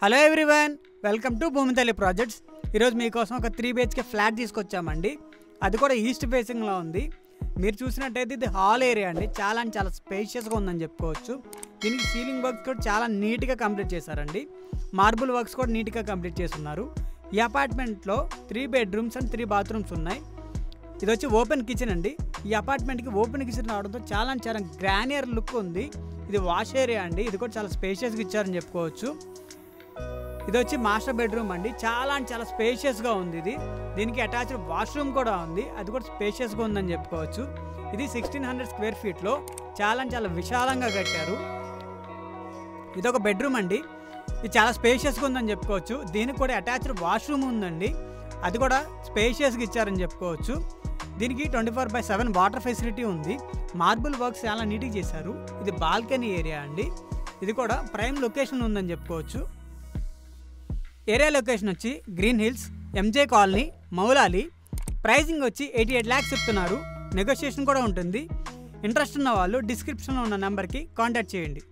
Hello everyone, welcome to Bhoomithalli projects. ఈరోజు మీకోసం ఒక 3 BHK ఫ్లాట్ తీసుకొచ్చామండి. అది కూడా ఈస్ట్ ఫేసింగ్లో ఉంది. మీరు చూసినట్టయితే ఇది హాల్ ఏరియా అండి. చాలా స్పేషియస్గా ఉందని చెప్పుకోవచ్చు. దీనికి సీలింగ్ వర్క్స్ కూడా చాలా నీట్గా కంప్లీట్ చేశారండి. మార్బుల్ వర్క్స్ కూడా నీట్గా కంప్లీట్ చేస్తున్నారు. ఈ అపార్ట్మెంట్లో 3 బెడ్రూమ్స్ అండ్ 3 బాత్రూమ్స్ ఉన్నాయి. ఇది వచ్చి ఓపెన్ కిచెన్ అండి. ఈ అపార్ట్మెంట్కి ఓపెన్ కిచెన్ రావడంతో చాలా గ్రానియర్ లుక్ ఉంది. ఇది వాష్ ఏరియా అండి. ఇది కూడా చాలా స్పేషియస్గా ఇచ్చారని చెప్పుకోవచ్చు. ఇది వచ్చి మాస్టర్ బెడ్రూమ్ అండి. చాలా స్పేషియస్గా ఉంది. దీనికి అటాచ్డ్ వాష్రూమ్ కూడా ఉంది. అది కూడా స్పేషియస్గా ఉందని చెప్పుకోవచ్చు. ఇది 1600 స్క్వేర్ ఫీట్లో చాలా విశాలంగా కట్టారు. ఇది ఒక బెడ్రూమ్ అండి. ఇది చాలా స్పేషియస్గా ఉందని చెప్పుకోవచ్చు. దీనికి కూడా అటాచ్డ్ వాష్రూమ్ ఉందండి. అది కూడా స్పేషియస్గా ఇచ్చారని చెప్పుకోవచ్చు. దీనికి 24/7 వాటర్ ఫెసిలిటీ ఉంది. మార్బుల్ వర్క్స్ చాలా నీట్గా చేశారు. ఇది బాల్కనీ ఏరియా అండి. ఇది కూడా ప్రైమ్ లొకేషన్ ఉందని చెప్పుకోవచ్చు. ఏరియా లొకేషన్ వచ్చి green hills, MJ colony, Moulali. Pricing వచ్చి 88 lakhs చెప్తున్నారు. నెగోషియేషన్ కూడా ఉంటుంది. ఇంట్రెస్ట్ ఉన్న వాళ్ళు డిస్క్రిప్షన్లో ఉన్న నెంబర్కి కాంటాక్ట్ చేయండి.